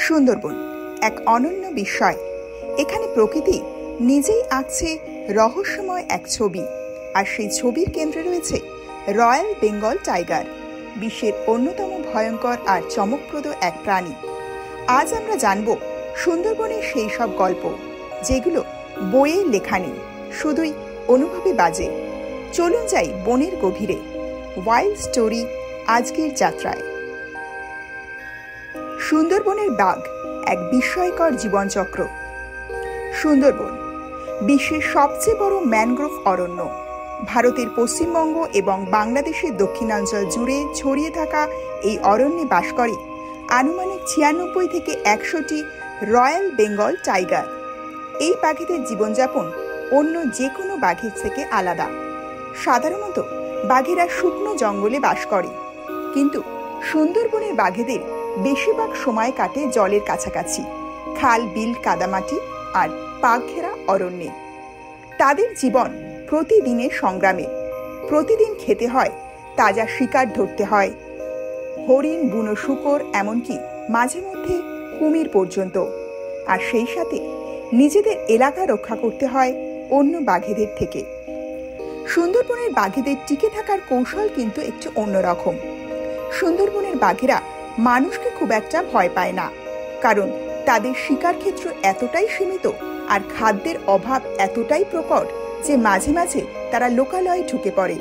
সুন্দরবন এক অনন্য বিষয়। এখানে প্রকৃতি নিজেই আঁকছে রহস্যময় এক ছবি, আর সেই ছবির কেন্দ্রে রয়েছে রয়্যাল বেঙ্গল টাইগার, বিশ্বের অন্যতম ভয়ঙ্কর আর চমকপ্রদ এক প্রাণী। আজ আমরা জানব সুন্দরবনের সেই সব গল্প যেগুলো বইয়ে লেখা নেই, শুধুই অনুভবে বাজে। চলুন যাই বনের গভীরে। ওয়াইল্ড স্টোরি আজকের যাত্রায়। সুন্দরবনের বাঘ এক বিস্ময়কর জীবনচক্র। সুন্দরবন বিশ্বের সবচেয়ে বড় ম্যানগ্রোভ অরণ্য। ভারতের পশ্চিমবঙ্গ এবং বাংলাদেশের দক্ষিণাঞ্চল জুড়ে ছড়িয়ে থাকা এই অরণ্যে বাস করে আনুমানিক 96 থেকে 100টি রয়্যাল বেঙ্গল টাইগার। এই বাঘেদের জীবনযাপন অন্য যে কোনো বাঘের থেকে আলাদা। সাধারণত বাঘেরা শুকনো জঙ্গলে বাস করে, কিন্তু সুন্দরবনের বাঘেদের বেশিরভাগ সময় কাটে জলের কাছাকাছি, খাল, বিল, কাদামাটি আর পাক ঘেরা অরণ্যে। তাদের জীবন প্রতিদিনের সংগ্রামে। প্রতিদিন খেতে হয়, তাজা শিকার ধরতে হয়, হরিণ, বুনো শূকর, এমনকি মাঝে মধ্যে কুমির পর্যন্ত। আর সেই সাথে নিজেদের এলাকা রক্ষা করতে হয় অন্য বাঘেদের থেকে। সুন্দরবনের বাঘেদের টিকে থাকার কৌশল কিন্তু একটু অন্যরকম। সুন্দরবনের বাঘেরা মানুষকে খুব একটা ভয় পায় না, কারণ তাদের শিকার ক্ষেত্র এতটাই সীমিত আর খাদ্যের অভাব এতটাই প্রকট যে মাঝে মাঝে তারা লোকালয়ে ঢুকে পড়ে।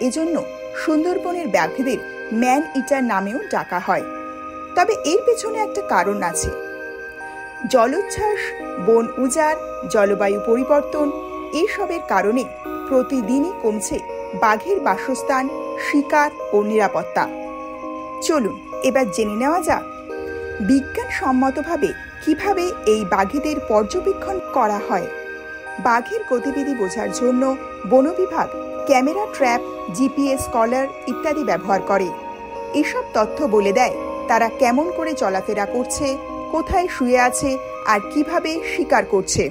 এজন্য সুন্দরবনের বাঘেদের ম্যান ইটার নামেও ডাকা হয়। তবে এর পেছনে একটা কারণ আছে। জলোচ্ছ্বাস, বন উজাড়, জলবায়ু পরিবর্তন এসবের কারণে প্রতিদিনই কমছে বাঘের বাসস্থান, শিকার ও নিরাপত্তা। চলুন এবার জেনে নেওয়া যাক বিজ্ঞানসম্মতভাবে কিভাবে এই বাঘেদের পর্যবেক্ষণ করা হয়। বাঘের গতিবিধি বোঝার জন্য বন বিভাগ ক্যামেরা ট্র্যাপ, জিপিএস কলার ইত্যাদি ব্যবহার করে। এসব তথ্য বলে দেয় তারা কেমন করে চলাফেরা করছে, কোথায় শুয়ে আছে আর কিভাবে শিকার করছে।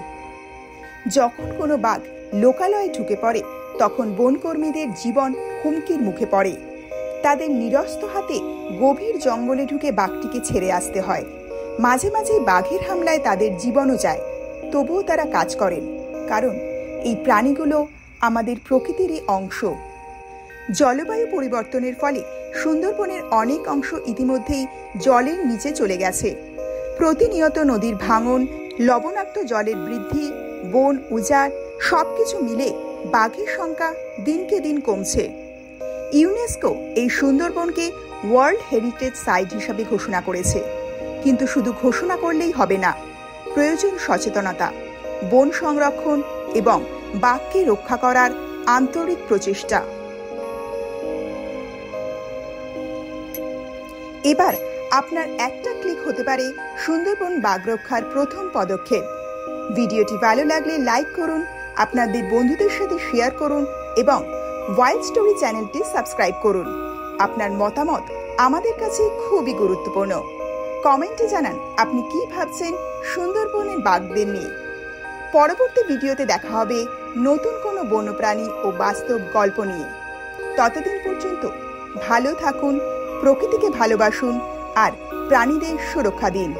যখন কোনো বাঘ লোকালয়ে ঢুকে পড়ে, তখন বনকর্মীদের জীবন হুমকির মুখে পড়ে। তাদের নিরস্ত্র হাতে গভীর জঙ্গলে ঢুকে বাঘটিকে ছেড়ে আসতে হয়। মাঝে মাঝে বাঘের হামলায় তাদের জীবনও যায়, তবুও তারা কাজ করেন, কারণ এই প্রাণীগুলো আমাদের প্রকৃতিরই অংশ। জলবায়ু পরিবর্তনের ফলে সুন্দরবনের অনেক অংশ ইতিমধ্যেই জলের নিচে চলে গেছে। প্রতিনিয়ত নদীর ভাঙন, লবণাক্ত জলের বৃদ্ধি, বন উজাড় সবকিছু মিলে বাঘের সংখ্যা দিনকে দিন কমছে। ইউনেস্কো এই সুন্দরবনকে ওয়ার্ল্ড হেরিটেজ সাইট হিসাবে ঘোষণা করেছে, কিন্তু শুধু ঘোষণা করলেই হবে না, প্রয়োজন সচেতনতা, বন সংরক্ষণ এবং বাঘকে রক্ষা করার আন্তরিক প্রচেষ্টা। এবার আপনার একটা ক্লিক হতে পারে সুন্দরবন বাঘ রক্ষার প্রথম পদক্ষেপ। ভিডিওটি ভালো লাগলে লাইক করুন, আপনাদের বন্ধুদের সাথে শেয়ার করুন এবং ওয়াইল্ড স্টোরি চ্যানেলটি সাবস্ক্রাইব করুন। আপনার মতামত আমাদের কাছে খুবই গুরুত্বপূর্ণ। কমেন্টে জানান আপনি কি ভাবছেন সুন্দরবনের বাঘদের নিয়ে। পরবর্তী ভিডিওতে দেখা হবে নতুন কোনো বন্যপ্রাণী ও বাস্তব গল্প নিয়ে। ততদিন পর্যন্ত ভালো থাকুন, প্রকৃতিকে ভালোবাসুন আর প্রাণীদের সুরক্ষা দিন।